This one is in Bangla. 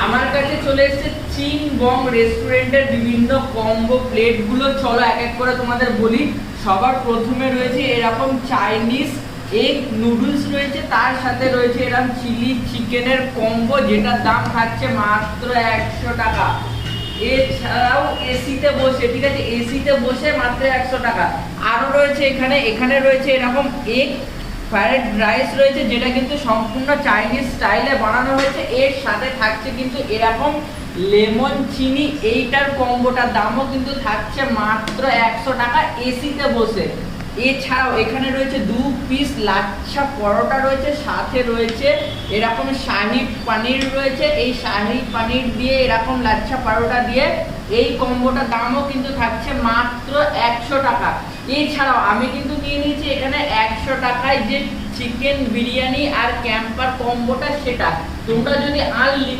আমার কাছে চলে এসেছে চীন বং রেস্টুরেন্টের বিভিন্ন কম্বো প্লেটগুলো। চলো এক এক করে তোমাদের বলি। সবার প্রথমে রয়েছে এরকম চাইনিজ এগ নুডলস রয়েছে, তার সাথে রয়েছে এরকম চিলি চিকেনের কম্বো, যেটার দাম থাকছে মাত্র 100 টাকা। এছাড়াও এসিতে বসে, ঠিক আছে, এসিতে বসে মাত্র 100 টাকা। আরও রয়েছে এখানে রয়েছে এরকম এগ ফ্রাইড রাইস রয়েছে, যেটা কিন্তু সম্পূর্ণ চাইনিজ স্টাইলে বানানো হয়েছে। এর সাথে থাকছে কিন্তু এরকম লেমন চিনি, এইটার কম্বোটার দামও কিন্তু থাকছে মাত্র 100 টাকা এসিতে বসে। এছাড়াও এখানে রয়েছে 2 পিস লাচ্ছা পরোটা রয়েছে, সাথে রয়েছে এরকম শাহি পনির রয়েছে। এই শাহি পনির দিয়ে এরকম লাচ্ছা পরোটা দিয়ে এই কম্বোটার দামও কিন্তু থাকছে মাত্র 100 টাকা। এছাড়াও আমি কিন্তু নিয়ে নিয়েছি এখানে 100 টাকায় যে চিকেন বিরিয়ানি আর ক্যাম্পার কম্বোটা, সেটা তোমরা যদি আনলিমিটেড